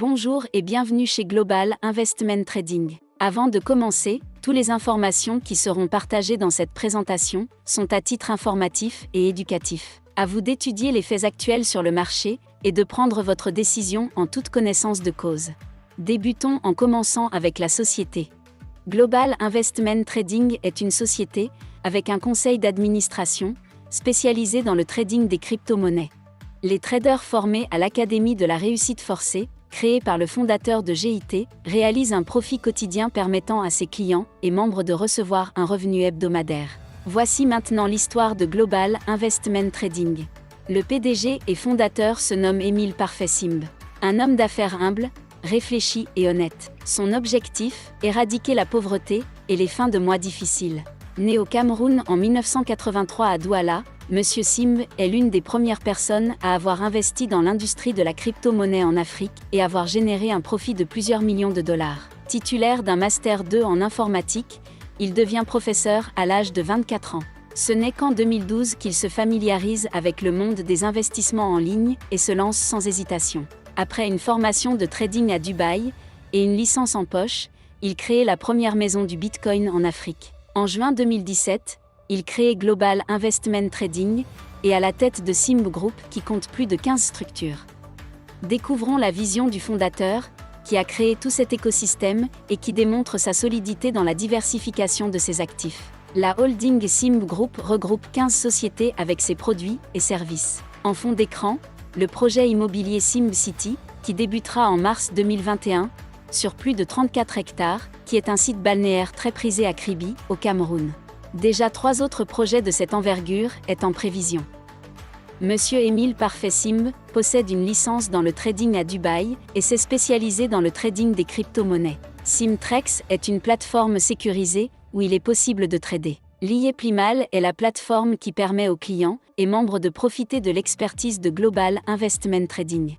Bonjour et bienvenue chez Global Investment Trading. Avant de commencer, toutes les informations qui seront partagées dans cette présentation sont à titre informatif et éducatif. À vous d'étudier les faits actuels sur le marché et de prendre votre décision en toute connaissance de cause. Débutons en commençant avec la société. Global Investment Trading est une société avec un conseil d'administration spécialisé dans le trading des crypto-monnaies. Les traders formés à l'Académie de la réussite forcée, créée par le fondateur de GIT, réalisent un profit quotidien permettant à ses clients et membres de recevoir un revenu hebdomadaire. Voici maintenant l'histoire de Global Investment Trading. Le PDG et fondateur se nomme Émile Parfait Simb. Un homme d'affaires humble, réfléchi et honnête. Son objectif, éradiquer la pauvreté et les fins de mois difficiles. Né au Cameroun en 1983 à Douala, M. Simb est l'une des premières personnes à avoir investi dans l'industrie de la crypto-monnaie en Afrique et avoir généré un profit de plusieurs millions de dollars. Titulaire d'un Master 2 en informatique, il devient professeur à l'âge de 24 ans. Ce n'est qu'en 2012 qu'il se familiarise avec le monde des investissements en ligne et se lance sans hésitation. Après une formation de trading à Dubaï et une licence en poche, il crée la première maison du Bitcoin en Afrique. En juin 2017, il crée Global Investment Trading et à la tête de Simb Group qui compte plus de 15 structures. Découvrons la vision du fondateur, qui a créé tout cet écosystème et qui démontre sa solidité dans la diversification de ses actifs. La holding Simb Group regroupe 15 sociétés avec ses produits et services. En fond d'écran, le projet immobilier Simb City, qui débutera en mars 2021, sur plus de 34 hectares, qui est un site balnéaire très prisé à Kribi, au Cameroun. Déjà 3 autres projets de cette envergure est en prévision. Monsieur Émile Parfait Simb possède une licence dans le trading à Dubaï et s'est spécialisé dans le trading des crypto-monnaies. Simtrex est une plateforme sécurisée où il est possible de trader. L'IEPlimal est la plateforme qui permet aux clients et membres de profiter de l'expertise de Global Investment Trading.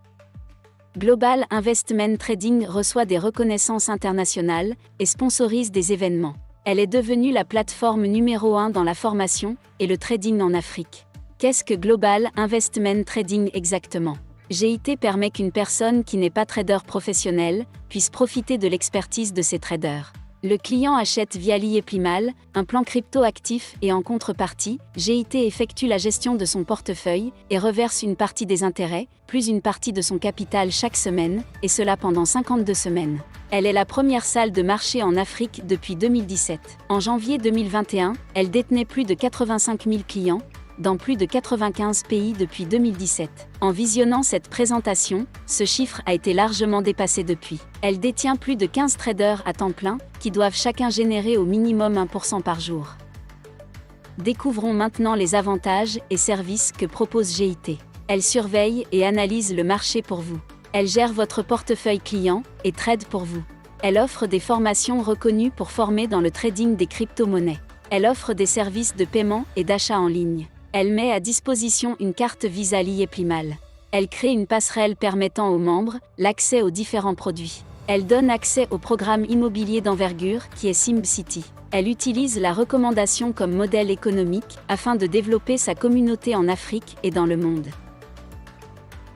Global Investment Trading reçoit des reconnaissances internationales et sponsorise des événements. Elle est devenue la plateforme numéro 1 dans la formation et le trading en Afrique. Qu'est-ce que Global Investment Trading exactement ? GIT permet qu'une personne qui n'est pas trader professionnel puisse profiter de l'expertise de ses traders. Le client achète via l'IEPlimal un plan crypto actif et en contrepartie, GIT effectue la gestion de son portefeuille et reverse une partie des intérêts, plus une partie de son capital chaque semaine, et cela pendant 52 semaines. Elle est la première salle de marché en Afrique depuis 2017. En janvier 2021, elle détenait plus de 85 000 clients, dans plus de 95 pays depuis 2017. En visionnant cette présentation, ce chiffre a été largement dépassé depuis. Elle détient plus de 15 traders à temps plein, qui doivent chacun générer au minimum 1% par jour. Découvrons maintenant les avantages et services que propose GIT. Elle surveille et analyse le marché pour vous. Elle gère votre portefeuille client et trade pour vous. Elle offre des formations reconnues pour former dans le trading des crypto-monnaies. Elle offre des services de paiement et d'achat en ligne. Elle met à disposition une carte Visa l'IEPlimal. Elle crée une passerelle permettant aux membres l'accès aux différents produits. Elle donne accès au programme immobilier d'envergure qui est Simb City. Elle utilise la recommandation comme modèle économique afin de développer sa communauté en Afrique et dans le monde.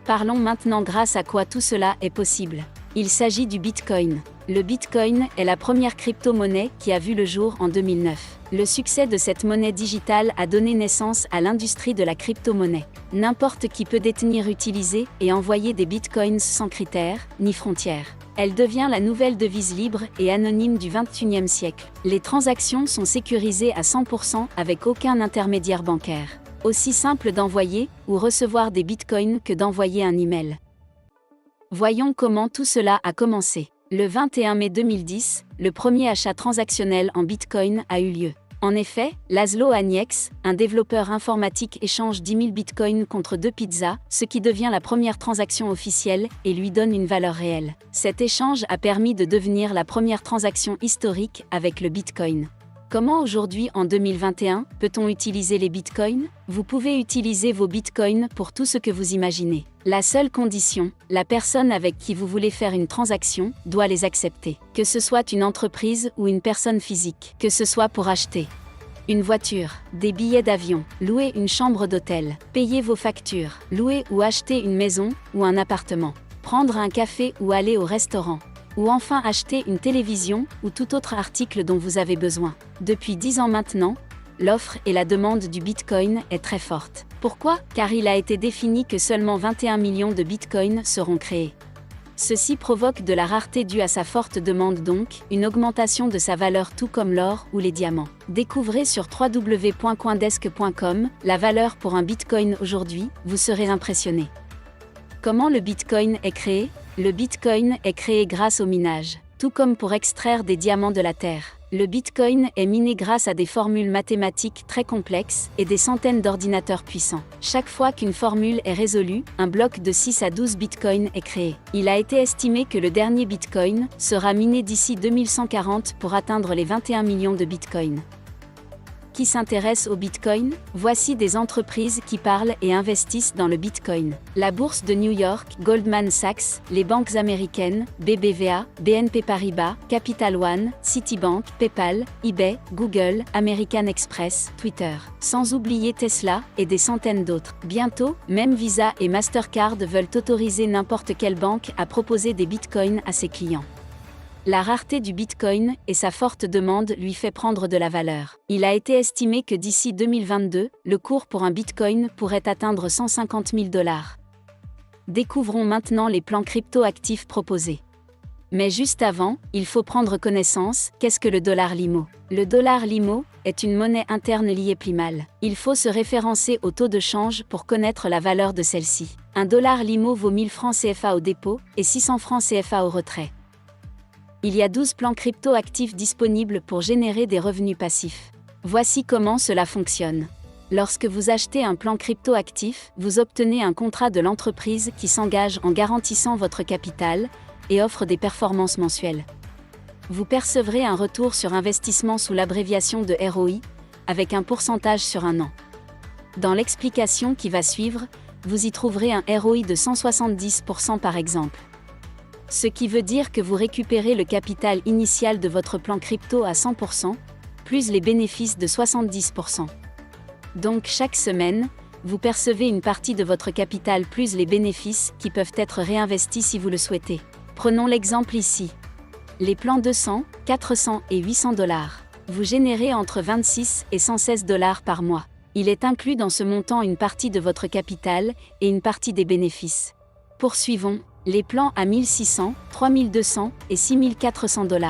Parlons maintenant grâce à quoi tout cela est possible. Il s'agit du Bitcoin. Le Bitcoin est la première crypto-monnaie qui a vu le jour en 2009. Le succès de cette monnaie digitale a donné naissance à l'industrie de la crypto-monnaie. N'importe qui peut détenir, utiliser et envoyer des bitcoins sans critères, ni frontières. Elle devient la nouvelle devise libre et anonyme du XXIe siècle. Les transactions sont sécurisées à 100% avec aucun intermédiaire bancaire. Aussi simple d'envoyer ou recevoir des bitcoins que d'envoyer un email. Voyons comment tout cela a commencé. Le 21 mai 2010, le premier achat transactionnel en bitcoin a eu lieu. En effet, Laszlo Agnex, un développeur informatique, échange 10 000 bitcoins contre 2 pizzas, ce qui devient la première transaction officielle et lui donne une valeur réelle. Cet échange a permis de devenir la première transaction historique avec le bitcoin. Comment aujourd'hui, en 2021, peut-on utiliser les bitcoins ? Vous pouvez utiliser vos bitcoins pour tout ce que vous imaginez. La seule condition, la personne avec qui vous voulez faire une transaction doit les accepter. Que ce soit une entreprise ou une personne physique. Que ce soit pour acheter une voiture, des billets d'avion, louer une chambre d'hôtel, payer vos factures, louer ou acheter une maison ou un appartement. prendre un café ou aller au restaurant. Ou enfin acheter une télévision ou tout autre article dont vous avez besoin. Depuis 10 ans maintenant, l'offre et la demande du Bitcoin est très forte. Pourquoi ? Car il a été défini que seulement 21 millions de Bitcoins seront créés. Ceci provoque de la rareté due à sa forte demande, donc une augmentation de sa valeur tout comme l'or ou les diamants. Découvrez sur www.coindesk.com la valeur pour un Bitcoin aujourd'hui, vous serez impressionné. Comment le Bitcoin est créé ? Le Bitcoin est créé grâce au minage. Tout comme pour extraire des diamants de la terre, le Bitcoin est miné grâce à des formules mathématiques très complexes et des centaines d'ordinateurs puissants. Chaque fois qu'une formule est résolue, un bloc de 6 à 12 Bitcoins est créé. Il a été estimé que le dernier Bitcoin sera miné d'ici 2140 pour atteindre les 21 millions de Bitcoins. Qui s'intéresse au Bitcoin ? Voici des entreprises qui parlent et investissent dans le Bitcoin. La bourse de New York, Goldman Sachs, les banques américaines, BBVA, BNP Paribas, Capital One, Citibank, PayPal, eBay, Google, American Express, Twitter. Sans oublier Tesla et des centaines d'autres. Bientôt, même Visa et Mastercard veulent autoriser n'importe quelle banque à proposer des Bitcoins à ses clients. La rareté du Bitcoin et sa forte demande lui fait prendre de la valeur. Il a été estimé que d'ici 2022, le cours pour un Bitcoin pourrait atteindre 150 000 $. Découvrons maintenant les plans crypto-actifs proposés. Mais juste avant, il faut prendre connaissance, qu'est-ce que le dollar Limo ? Le dollar Limo est une monnaie interne liée Plimal. Il faut se référencer au taux de change pour connaître la valeur de celle-ci. Un dollar Limo vaut 1000 francs CFA au dépôt et 600 francs CFA au retrait. Il y a 12 plans crypto-actifs disponibles pour générer des revenus passifs. Voici comment cela fonctionne. Lorsque vous achetez un plan crypto-actif, vous obtenez un contrat de l'entreprise qui s'engage en garantissant votre capital et offre des performances mensuelles. Vous percevrez un retour sur investissement sous l'abréviation de ROI, avec un pourcentage sur un an. Dans l'explication qui va suivre, vous y trouverez un ROI de 170% par exemple. Ce qui veut dire que vous récupérez le capital initial de votre plan crypto à 100%, plus les bénéfices de 70%. Donc chaque semaine, vous percevez une partie de votre capital plus les bénéfices qui peuvent être réinvestis si vous le souhaitez. Prenons l'exemple ici. Les plans 200, 400 et 800 $. Vous générez entre 26 et 116 $ par mois. Il est inclus dans ce montant une partie de votre capital et une partie des bénéfices. Poursuivons. Les plans à 1600, 3200 et 6400 $.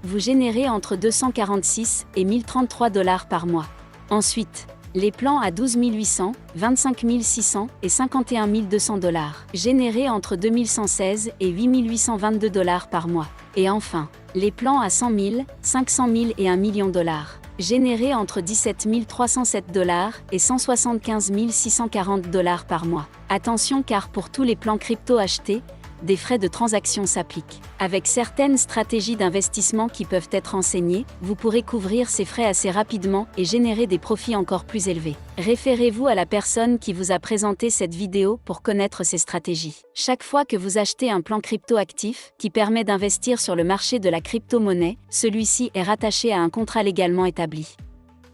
Vous générez entre 246 et 1033 $ par mois. Ensuite, les plans à 12 800, 25 600 et 51 200 $. Générés entre 2116 et 8822 $ par mois. Et enfin, les plans à 100 000, 500 000 et 1 million $. Générés entre 17 307 $ et 175 640 $ par mois. Attention car pour tous les plans crypto achetés, des frais de transaction s'appliquent. Avec certaines stratégies d'investissement qui peuvent être enseignées, vous pourrez couvrir ces frais assez rapidement et générer des profits encore plus élevés. Référez-vous à la personne qui vous a présenté cette vidéo pour connaître ces stratégies. Chaque fois que vous achetez un plan crypto-actif qui permet d'investir sur le marché de la crypto-monnaie, celui-ci est rattaché à un contrat légalement établi.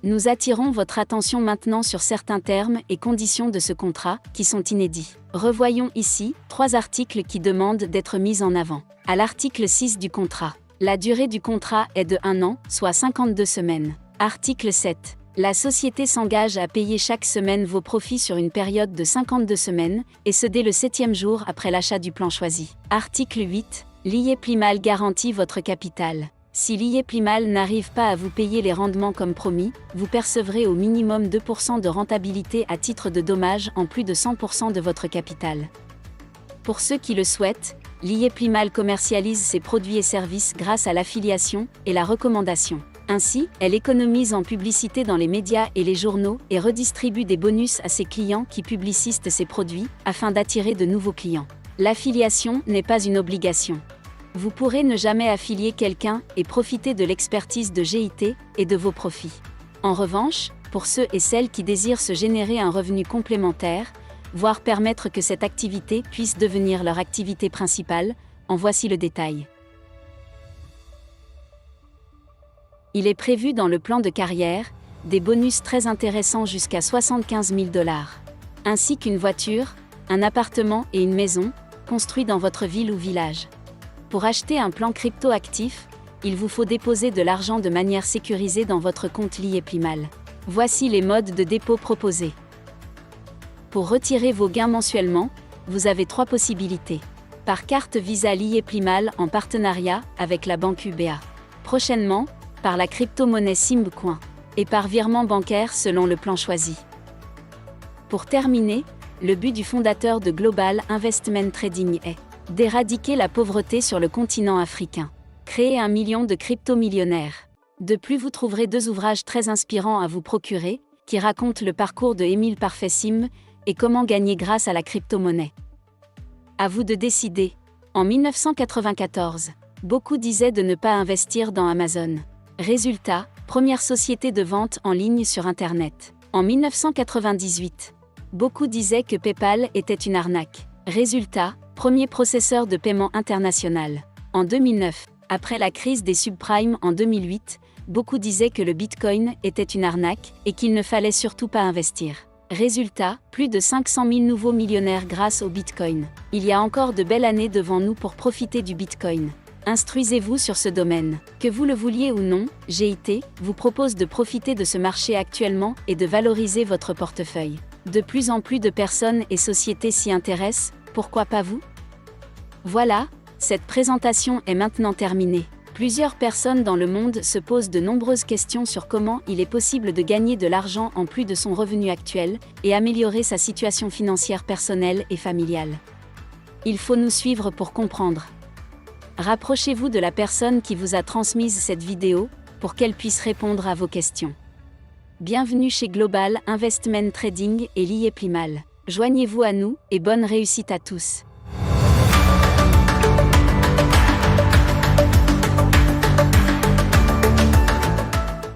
Nous attirons votre attention maintenant sur certains termes et conditions de ce contrat, qui sont inédits. Revoyons ici 3 articles qui demandent d'être mis en avant. À l'article 6 du contrat. La durée du contrat est de 1 an, soit 52 semaines. Article 7. La société s'engage à payer chaque semaine vos profits sur une période de 52 semaines, et ce dès le 7e jour après l'achat du plan choisi. Article 8. L'IE Plimal garantit votre capital. Si l'IE Plimal n'arrive pas à vous payer les rendements comme promis, vous percevrez au minimum 2% de rentabilité à titre de dommage en plus de 100% de votre capital. Pour ceux qui le souhaitent, l'IE Plimal commercialise ses produits et services grâce à l'affiliation et la recommandation. Ainsi, elle économise en publicité dans les médias et les journaux et redistribue des bonus à ses clients qui publicistent ses produits, afin d'attirer de nouveaux clients. L'affiliation n'est pas une obligation. Vous pourrez ne jamais affilier quelqu'un et profiter de l'expertise de GIT et de vos profits. En revanche, pour ceux et celles qui désirent se générer un revenu complémentaire, voire permettre que cette activité puisse devenir leur activité principale, en voici le détail. Il est prévu dans le plan de carrière, des bonus très intéressants jusqu'à 75 000 $, ainsi qu'une voiture, un appartement et une maison, construit dans votre ville ou village. Pour acheter un plan crypto-actif, il vous faut déposer de l'argent de manière sécurisée dans votre compte Liyeplimal. Voici les modes de dépôt proposés. Pour retirer vos gains mensuellement, vous avez 3 possibilités. Par carte Visa Liyeplimal en partenariat avec la banque UBA. Prochainement, par la crypto-monnaie Simb-Coin. Et par virement bancaire selon le plan choisi. Pour terminer, le but du fondateur de Global Investment Trading est d'éradiquer la pauvreté sur le continent africain. Créer 1 million de crypto-millionnaires. De plus, vous trouverez 2 ouvrages très inspirants à vous procurer, qui racontent le parcours de Émile Parfait-Simb et comment gagner grâce à la crypto-monnaie. À vous de décider. En 1994, beaucoup disaient de ne pas investir dans Amazon. Résultat, première société de vente en ligne sur Internet. En 1998, beaucoup disaient que PayPal était une arnaque. Résultat, premier processeur de paiement international. En 2009, après la crise des subprimes en 2008, beaucoup disaient que le Bitcoin était une arnaque et qu'il ne fallait surtout pas investir. Résultat, plus de 500 000 nouveaux millionnaires grâce au Bitcoin. Il y a encore de belles années devant nous pour profiter du Bitcoin. Instruisez-vous sur ce domaine. Que vous le vouliez ou non, GIT vous propose de profiter de ce marché actuellement et de valoriser votre portefeuille. De plus en plus de personnes et sociétés s'y intéressent, pourquoi pas vous? Voilà, cette présentation est maintenant terminée. Plusieurs personnes dans le monde se posent de nombreuses questions sur comment il est possible de gagner de l'argent en plus de son revenu actuel et améliorer sa situation financière personnelle et familiale. Il faut nous suivre pour comprendre. Rapprochez-vous de la personne qui vous a transmise cette vidéo pour qu'elle puisse répondre à vos questions. Bienvenue chez Global Investment Trading et Liyeplimal. Joignez-vous à nous et bonne réussite à tous.